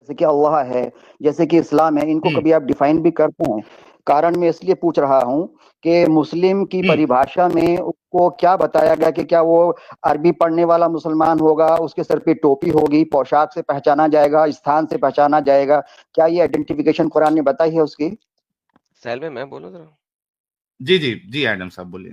جیسے کہ اللہ ہے، جیسے کہ اسلام ہے، ان کو کبھی آپ ڈیفائن بھی کرتے ہیں؟ کارن میں اس لیے پوچھ رہا ہوں کہ مسلم کی پریبھاشا میں اس کو کیا بتایا گیا کہ کیا وہ عربی پڑھنے والا مسلمان ہوگا، اس کے سر پہ ٹوپی ہوگی، پوشاک سے پہچانا جائے گا، استھان سے پہچانا جائے گا؟ کیا یہ آئیڈینٹیفیکیشن قرآن نے بتائی ہے اس کی؟ سیل میں بولوں ذرا. جی جی جی ایڈم صاحب بولیے.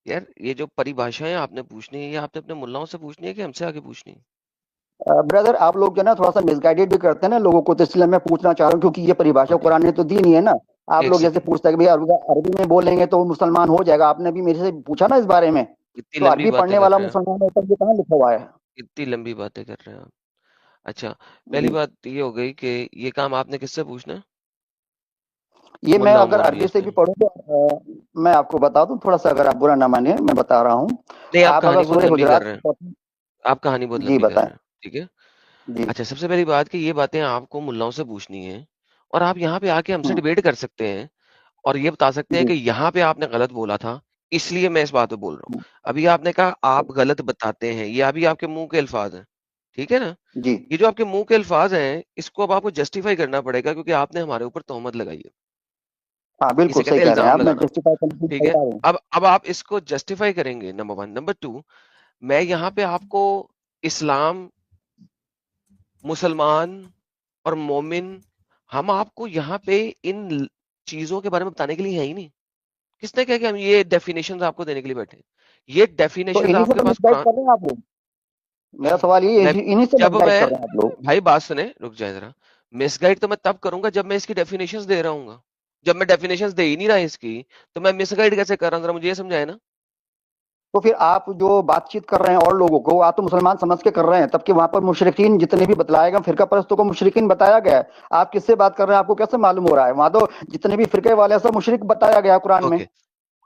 یار یہ جو پریبھاشائیں آپ نے پوچھنی ہے یہ آپ نے اپنے ملاؤں سے پوچھنی ہے کہ ہم سے آگے پوچھنی ہے؟ بردر آپ لوگ جو ہے نا تھوڑا سا مس گائیڈڈ بھی کرتے ہیں نا لوگوں کو، تو اس لیے میں پوچھنا چاہ رہا ہوں کیونکہ یہ پریبھاشا اوکے قرآن نے تو دی نہیں ہے نا. آپ ایک لوگ جیسے سیکنڈ. پوچھتے ہیں کہ عربی میں بولیں گے تو وہ مسلمان ہو جائے گا، آپ نے بھی میرے سے پوچھا نا اس بارے میں، اتنی تو لمبی عربی باتیں پڑھنے کر والا رہے ہیں مسلمان ہوتا ہے، یہ کہاں لکھا ہوا ہے؟ اتنی لمبی باتیں کر رہے ہیں آپ. اچھا پہلی بات یہ ہو گئی کہ یہ کام آپ نے کس سے پوچھنا ہے؟ یہ میں ملا اگر عربی مولویوں سے سے. بھی پڑھوں تو میں آپ کو بتا دوں تھوڑا سا، اگر آپ برا نہ مانیں میں بتا رہا ہوں. نہیں آپ آپ اگر کہانی بہت سورہ لمبی کر حجرات، رہے ہیں. آپ کہانی بہت جی لمبی کر بتائیں. رہے ہیں. ٹھیک ہے. جی اچھا سب سے پہلی بات کہ یہ باتیں آپ کو ملاؤں سے پوچھنی ہے اور آپ یہاں پہ آ کے ہم سے ڈیبیٹ کر سکتے ہیں اور یہ بتا سکتے ہیں جی کہ یہاں پہ آپ نے غلط بولا تھا اس لیے میں اس بات پہ بول رہا ہوں. ابھی آپ نے کہا آپ غلط بتاتے ہیں، یہ ابھی آپ کے منہ کے الفاظ ہیں. ٹھیک ہے نا. جی یہ جو آپ کے منہ کے الفاظ ہیں اس کو اب آپ کو جسٹیفائی کرنا پڑے گا کیونکہ آپ نے ہمارے اوپر تہمت لگائی ہے. ہاں بالکل اسے کہتے صحیح ہیں کہہ رہے ہیں الزام آپ، میں لگانا. جسٹیفائی کرنے کی ٹھیک ہے. بتا رہا ہوں. اب آپ اس کو جسٹیفائی کریں گے نمبر 1. نمبر 2 میں یہاں پہ آپ کو اسلام، مسلمان اور مومن، ہم آپ کو یہاں پہ ان چیزوں کے بارے میں بتانے کے لیے ہے ہی نہیں. کس نے کہا کہ ہم یہ ڈیفینیشنز آپ کو دینے کے لیے بیٹھے ہیں؟ یہ تو ڈیفینیشنز انہیں آپ سے کے تو پاس مس گائیڈ قرآن. کر رہے ہیں آپ لوگ. میرا سوال یہ میں ہے انہیں سے جب مس گائیڈ میں کر رہے ہیں آپ لوگ. بھائی بات سنیں، رک جائیں ذرا. مس گائڈ تو میں تب کروں گا جب میں اس کی ڈیفینیشنز دے رہا ہوں گا. جب میں ڈیفینیشنز دے ہی نہیں رہا اس کی تو میں مس گائڈ کیسے کر رہا ہوں؟ ذرا مجھے یہ سمجھائے نا. تو پھر آپ جو بات چیت کر رہے ہیں اور لوگوں کو، آپ تو مسلمان سمجھ کے کر رہے ہیں، تب کہ وہاں پر مشرکین جتنے بھی بتلایا گیا، فرقہ پرستوں کو مشرکین بتایا گیا ہے. آپ کس سے بات کر رہے ہیں؟ آپ کو کیسے معلوم ہو رہا ہے؟ وہاں تو جتنے بھی فرقے والے ہیں سب مشرک بتایا گیا قرآن میں.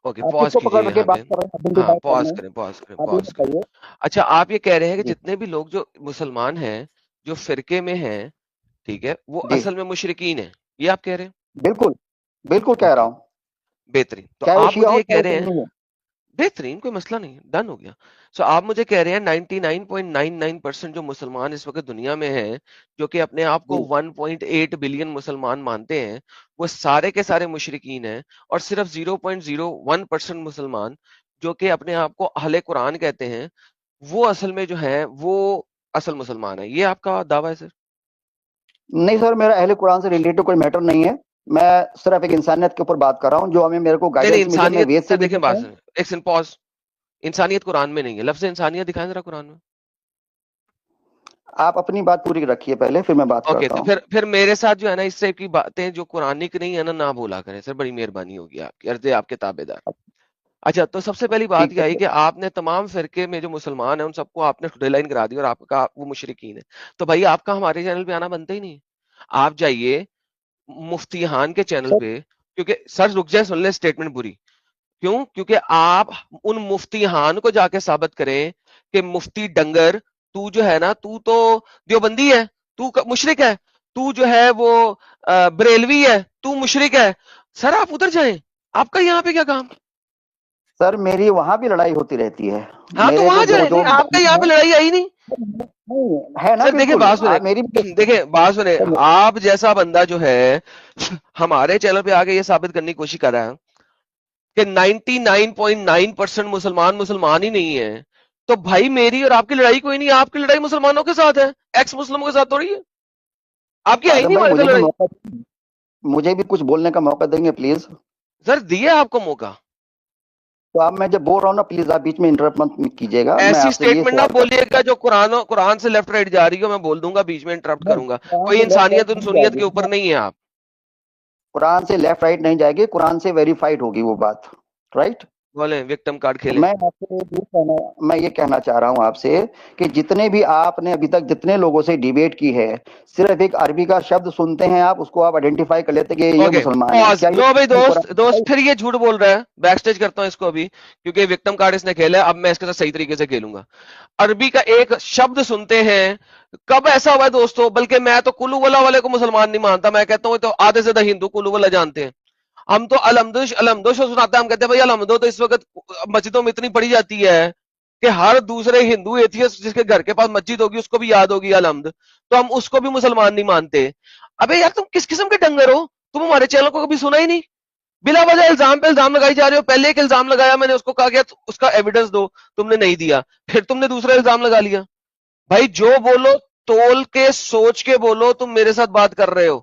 اوکے اوکے آپ کس پاز کو کیجئے پکڑ کے یہاں پہ. بات کر رہے ہیں ہاں آئیڈینٹیفائی پاز کرنے؟ کریں پاز کریں آپ یہ پاز کریں. بتائیے. اچھا آپ یہ کہہ رہے ہیں کہ جی جتنے بھی لوگ جو مسلمان ہیں جو فرقے میں ہیں، ٹھیک ہے، وہ جی اصل میں مشرکین ہیں، یہ آپ کہہ رہے ہیں؟ بالکل بالکل کہہ رہا اوکے ہوں. بہترین. تو چاہے وہ آپ شیعہ مجھے ہو یہ کہہ چاہے رہے ہیں سنی ہو. بہترین، کوئی مسئلہ نہیں، ڈن ہو گیا. سو آپ مجھے کہہ رہے ہیں 99.99% جو مسلمان اس وقت دنیا میں ہیں جو کہ اپنے آپ کو جی 1.8 بلین مسلمان مانتے ہیں، وہ سارے کے سارے مشرکین ہیں، اور صرف 0.01% مسلمان جو کہ اپنے آپ کو اہل قرآن کہتے ہیں وہ اصل میں جو ہیں وہ اصل مسلمان ہیں. یہ آپ کا دعویٰ ہے سر؟ نہیں سر، میرا اہل قرآن سے ریلیٹڈ کوئی میٹر نہیں ہے. میں صرف ایک انسانیت کے اوپر بات کر رہا ہوں، جو ہمیں میرے کو نہیں گائیڈنس ملی ہے، میں انسانیت وید سے سر بھی دیکھیں، دیتا بات ہوں. سنیں ایک سن پاز. انسانیت قرآن میں نہیں ہے. لفظ انسانیت دکھائیں ذرا قرآن میں. آپ اپنی بات پوری رکھیے پہلے، پھر میں بات اوکے کرتا تو ہوں. پھر میرے ساتھ جو ہے نا اس سے کی باتیں جو قرآنک نہیں ہے نا نہ بولا کریں سر، بڑی مہربانی ہوگی آپ کی، عرض آپ کے تابع دار. اچھا تو سب سے پہلی بات ٹھیک یہ ہے آئی سر. کہ آپ نے تمام فرقے میں جو مسلمان ہیں ان سب کو آپ نے ڈی لائن کرا دی اور آپ کا وہ مشرکین ہے. تو بھائی آپ کا ہمارے چینل پہ آنا بنتا ہی نہیں. آپ جائیے مفتیحان کے چینل سر پہ، کیونکہ سر رک جائے سن لیں اسٹیٹمنٹ پوری. کیوں؟ کیونکہ آپ ان مفتیحان کو جا کے ثابت کریں کہ مفتی ڈنگر تو جو ہے نا تو دیوبندی ہے، تو مشرک ہے، تو جو ہے وہ بریلوی ہے، تو مشرک ہے. سر آپ ادھر جائیں، آپ کا یہاں پہ کیا کام؟ سر میری وہاں بھی لڑائی ہوتی رہتی ہے. ہاں تو میرے وہاں کو جو جائیں. جو نہیں آپ کا یہاں پہ لڑائی آئی نہیں. نہیں ہے نا، سر دیکھیں بالکل بات آپ میری بھی. سنیں، دیکھیں بات سنیں. آپ جیسا بندہ جو ہے ہمارے چینل پہ آگے یہ ثابت کرنے کی کوشش کر رہا ہے کہ 99.9% مسلمان ہی نہیں ہے. تو بھائی میری اور آپ کی لڑائی کوئی نہیں، آپ کی لڑائی مسلمانوں کے ساتھ ہے، ایکس مسلموں کے ساتھ تھوڑی ہے. آپ کی آئی آدم نہیں بھائی ہمارے مجھے ساتھ بھی لڑائی. موقع، مجھے بھی کچھ بولنے کا موقع دیں گے پلیز. سر دیا آپ کو موقع. تو آپ، میں جب بول رہا ہوں نا پلیز آپ بیچ میں انٹرپٹ مت کیجیے گا. میں ایسی آپ سے یہ سٹیٹمنٹ نہ سوال بولیے گا جو قرآن سے لیفٹ رائٹ جا رہی ہو، میں بول دوں گا بیچ میں انٹرپٹ نہیں، کروں گا. قرآن کوئی سے لیفٹ انسانیت رائٹ نہیں جائے انسانیت کے اوپر گی. نہیں ہے آپ. قرآن سے لیفٹ رائٹ نہیں جائے گی، قرآن سے ویریفائڈ ہوگی وہ بات. رائٹ. بولیں وکٹم کارڈ کھیلیں. میں یہ کہنا چاہ رہا ہوں آپ سے کہ جتنے بھی آپ نے ابھی تک جتنے لوگوں سے ڈیبیٹ کی ہے، صرف ایک عربی کا شبد سنتے ہیں آپ، اس کو آپ آئیڈینٹیفائی کر لیتے کہ یہ اوکے مسلمان ہے. پاز. کیا لو بھائی یہ دوست پھر یہ جھوٹ بول رہا ہے. بیک سٹیج کرتا ہوں اس کو ابھی کیونکہ وکٹم کارڈ اس نے کھیلا ہے. اب میں اس کے ساتھ صحیح طریقے سے کھیلوں گا. عربی کا ایک شبد سنتے ہیں. کب ایسا ہوا ہے دوستو؟ بلکہ میں تو کلو ولا والے کو مسلمان نہیں مانتا. میں کہتا ہوں تو آدھے سے زیادہ ہندو کلو ولا جانتے ہیں. ہم تو الحمدو سناتے ہیں. ہم کہتے ہیں بھائی الحمدو تو اس وقت مسجدوں میں اتنی پڑھی جاتی ہے. کہ ہر دوسرے ہندو ایتھیسٹ جس کے گھر کے پاس مسجد ہوگی اس کو بھی یاد ہوگی الحمد، تو ہم اس کو بھی مسلمان نہیں مانتے. ابے یار تم کس قسم کے ڈنگر ہو؟ تم ہمارے چینل کو کبھی سنا ہی نہیں. بلا وجہ الزام پہ الزام لگائی جا رہے ہو. پہلے ایک الزام لگایا میں نے، اس کو کہا گیا اس کا ایویڈنس دو، تم نے نہیں دیا. پھر تم نے دوسرا الزام لگا لیا. بھائی جو بولو تول کے سوچ کے بولو. تم میرے ساتھ بات کر رہے ہو.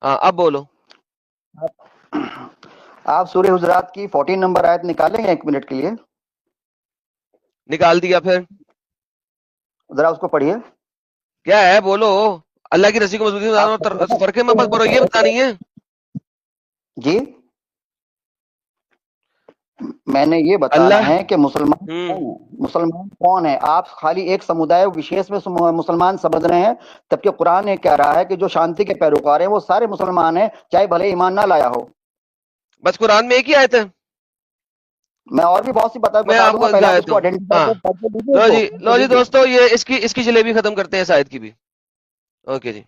ہاں اب بولو. آپ سورہ حجرات کی 14 نمبر آیت نکالیں گے 1 منٹ کے لیے؟ نکال دیا. پھر ذرا اس کو پڑھیے. کیا ہے بولو. اللہ کی رسی کو مضبوطی فرق میں بس بولو، یہ بتانی ہے. جی میں نے یہ بتانا اللہ ہے کہ مسلمان کون ہے. آپ خالی ایک سمودائے وشیش میں مسلمان سمجھ رہے ہیں، جبکہ قرآن یہ کہہ رہا ہے کہ جو شانتی کے پیروکار ہیں وہ سارے مسلمان ہیں، چاہے بھلے ایمان نہ لایا ہو. بس قرآن میں ایک ہی آیت ہے. میں اور بھی بہت سی بتا میں آپ دوں کو گا، پہلے آپ اس ہدایت کو دوں. ہاں آئیڈینٹیفائی لو جی دوستو، یہ اس کی جلیبی ختم کرتے ہیں اس آیت کی بھی. اوکے جی.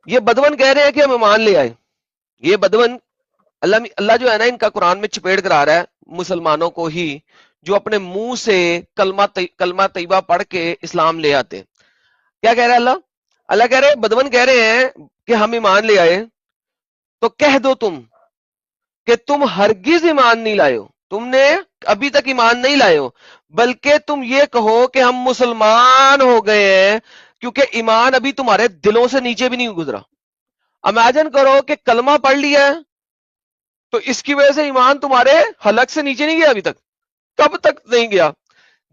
یہ بدون کہہ رہے ہیں کہ ہم ایمان لے آئے. یہ بدون اللہ جو ہے نا ان کا قرآن میں چپیڑ کرا رہا ہے مسلمانوں کو ہی، جو اپنے منہ سے کلمہ طیبہ پڑھ کے اسلام لے آتے. کیا کہہ رہا ہے اللہ کہہ رہے بدون کہہ رہے ہیں کہ ہم ایمان لے آئے. تو کہہ دو تم کہ تم ہرگز ایمان نہیں لائے ہو، تم نے ابھی تک ایمان نہیں لائے ہو، بلکہ تم یہ کہو کہ ہم مسلمان ہو گئے ہیں، کیونکہ ایمان ابھی تمہارے دلوں سے نیچے بھی نہیں گزرا. امیجن کرو کہ کلمہ پڑھ لیا ہے تو اس کی وجہ سے ایمان تمہارے حلق سے نیچے نہیں گیا ابھی تک. کب تک نہیں گیا؟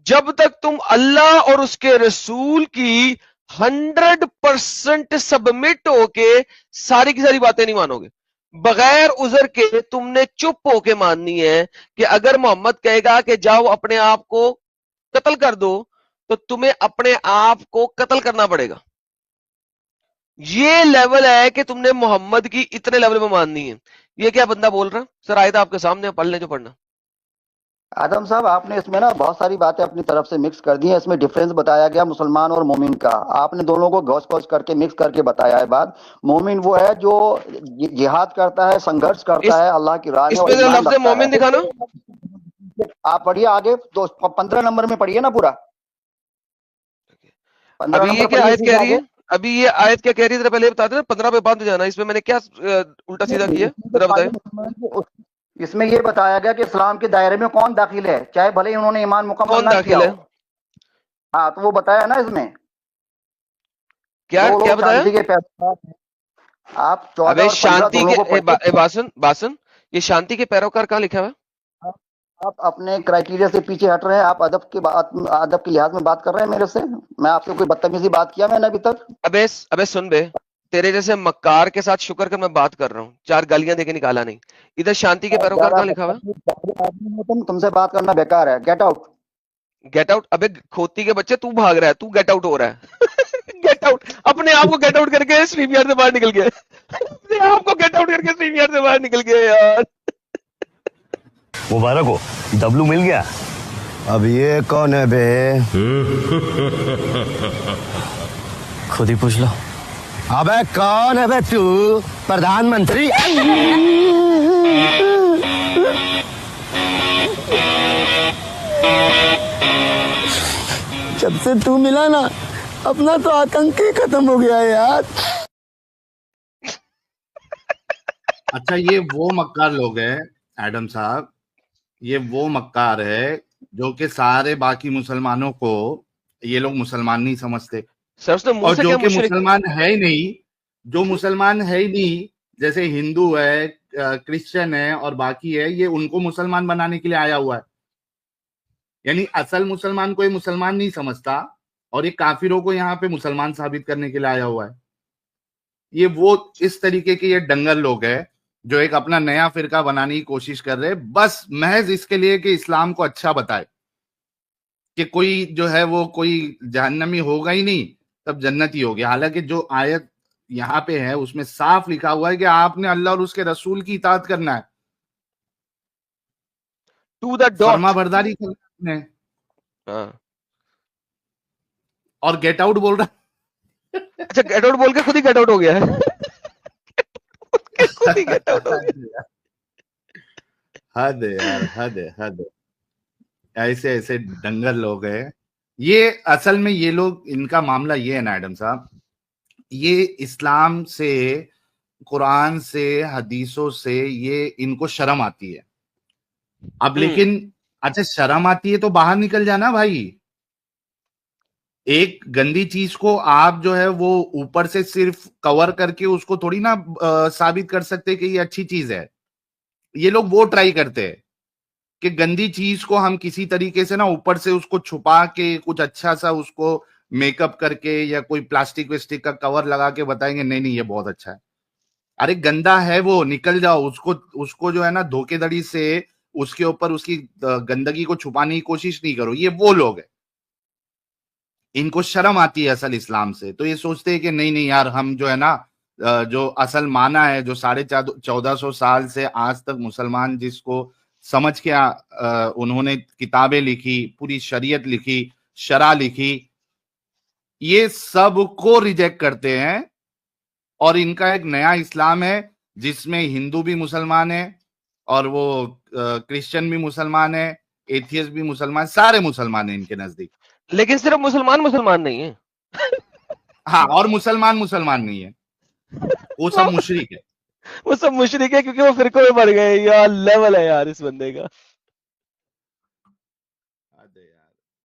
جب تک تم اللہ اور اس کے رسول کی 100% سبمٹ ہو کے ساری کی ساری باتیں نہیں مانو گے. بغیر عذر کے تم نے چپ ہو کے ماننی ہے کہ اگر محمد کہے گا کہ جاؤ اپنے آپ کو قتل کر دو تو تمہیں اپنے آپ کو قتل کرنا پڑے گا. یہ لیول ہے کہ تم نے محمد کی اتنے لیول میں ماننی ہے. یہ کیا بندہ بول رہا؟ سر آیت آپ کے سامنے پڑھ لیں جو پڑھنا. آدم صاحب آپ نے اس میں نا بہت ساری باتیں اپنی طرف سے مکس کر دی ہیں. اس میں ڈیفرنس بتایا گیا مسلمان اور مومن کا. آپ نے دونوں کو گھوس پوچھ کر کے مکس کر کے بتایا ہے بات. مومن وہ ہے جو جہاد کرتا ہے، سنگھرش کرتا ہے اللہ کی راہ میں اس اور میں ایمان لفظ رکھتا مومن ہے. دکھانا. آپ پڑھیے آگے 15 نمبر میں پڑھیے نا پورا. 15 ابھی یہ نمبر کیا پڑھیے آیت اسی کہہ سے رہی آگے. ہے؟ ابھی یہ آیت کیا کہہ رہی ہے ذرا پہلے بتا دیں. 15 پہ بند ہو جانا. اس میں نے کیا الٹا سیدھا کیا ذرا بتائیں. اس میں یہ بتایا گیا کہ اسلام کے دائرے میں کون داخل ہے، چاہے بھلے انہوں نے ایمان مکمل کون نہ کیا داخل ہے؟ ہو. ہاں تو وہ بتایا نا اس میں کیا دو کیا لوگ بتایا؟ شانتی کے پیروکار ہیں. آپ 14 ابے اور 15 شانتی دونوں کو کے پڑھیے. باسن یہ شانتی کے پیروکار کہاں لکھا ہوا ہے؟ آپ اپنے کرائٹیریا سے پیچھے ہٹ رہے ہیں. آپ ادب کے لحاظ میں بات کر رہے ہیں میرے سے. میں آپ سے کوئی بدتمیزی بات کیا میں نے ابھی تک؟ ابے سن بے، تیرے جیسے مکار کے ساتھ شکر کر میں بات کر رہا ہوں. 4 گالیاں دے کے نکالا نہیں. ادھر شانتی کے پیروکار کہاں لکھا ہوا ہے؟ تم سے بات کرنا بیکار ہے. Get out. Get out. ابے کھوتی کے بچے تو بھاگ رہا ہے، تو گیٹ آؤٹ ہو رہا ہے. گیٹ آؤٹ اپنے آپ کو گیٹ آؤٹ کر کے اسٹریم یارڈ سے باہر نکل گیا. اپنے آپ کو گیٹ آؤٹ کر کے اسٹریم یارڈ سے باہر نکل گیا یار. مبارک ہو، ڈبلو مل گیا. اب یہ کون ہے بے؟ خود ہی پوچھ لو. ابے کون ہے بے تو؟ پردھان منتری؟ جب سے تو ملا نا اپنا تو آتنک ہی ختم ہو گیا ہے یار. اچھا یہ وہ مکار لوگ ہیں ایڈم صاحب، یہ وہ مکار ہے جو کہ سارے باقی مسلمانوں کو یہ لوگ مسلمان نہیں سمجھتے، سر اس نے منہ اور سے جو کیا کہ مشرک. مسلمان ہے ہی نہیں، جو مسلمان ہے ہی نہیں، جیسے ہندو ہے، کرسچن ہے اور باقی ہے، یہ ان کو مسلمان بنانے کے لیے آیا ہوا ہے. یعنی اصل مسلمان کو یہ مسلمان نہیں سمجھتا، اور یہ کافروں کو یہاں پہ مسلمان ثابت کرنے کے لیے آیا ہوا ہے. یہ وہ اس طریقے کے یہ ڈنگر لوگ ہیں جو ایک اپنا نیا فرقہ بنانے کی کوشش کر رہے، بس محض اس کے لیے کہ اسلام کو اچھا بتائے کہ کوئی جو ہے وہ کوئی جہنمی ہوگا ہی نہیں، تب جنت ہی ہوگی. حالانکہ جو آیت یہاں پہ ہے اس میں صاف لکھا ہوا ہے کہ آپ نے اللہ اور اس کے رسول کی اطاعت کرنا ہے، ٹو دا ڈاٹ. فرما برداری کرنا ہے. اور گیٹ آؤٹ بول رہا اچھا گیٹ آؤٹ بول کے خود ہی گیٹ آؤٹ ہو گیا ہے. خود ہی گیٹ آؤٹ ہو گیا. حد ہے یار، حد ہے، حد ہے. ایسے ایسے ڈنگر لوگ ہیں. یہ اصل میں یہ لوگ, ان کا معاملہ یہ ہے نا ایڈم صاحب, یہ اسلام سے, قرآن سے, حدیثوں سے یہ ان کو شرم آتی ہے. اب لیکن اچھا شرم آتی ہے تو باہر نکل جانا بھائی. ایک گندی چیز کو آپ جو ہے وہ اوپر سے صرف کور کر کے اس کو تھوڑی نا ثابت کر سکتے کہ یہ اچھی چیز ہے. یہ لوگ وہ ٹرائی کرتے ہیں کہ گندی چیز کو ہم کسی طریقے سے نا اوپر سے اس کو چھپا کے کچھ اچھا سا اس کو میک اپ کر کے یا کوئی پلاسٹک وسٹک کا کور لگا کے بتائیں گے نہیں یہ بہت اچھا ہے. ارے گندا ہے وہ, نکل جاؤ. اس کو جو ہے نا دھوکے دڑی سے اس کے اوپر اس کی گندگی کو چھپانے کی کوشش نہیں کرو. یہ وہ لوگ ہیں, ان کو شرم آتی ہے اصل اسلام سے, تو یہ سوچتے ہیں کہ نہیں یار ہم جو ہے نا جو اصل معنی ہے جو 1450 سال سے آج تک مسلمان جس کو سمجھ کے انہوں نے کتابیں لکھی, پوری شریعت لکھی, شرع لکھی, یہ سب کو ریجیکٹ کرتے ہیں. اور ان کا ایک نیا اسلام ہے جس میں ہندو بھی مسلمان ہیں اور وہ کرسچن بھی مسلمان ہے, ایتھیسٹ بھی مسلمان, سارے مسلمان ہیں ان کے نزدیک. لیکن صرف مسلمان نہیں ہیں. ہاں, اور مسلمان نہیں ہے, وہ سب مشرک ہے. وہ سب مشرک ہے کیونکہ وہ فرقوں میں بڑھ گئے. یار لیول ہے یار اس بندے کا.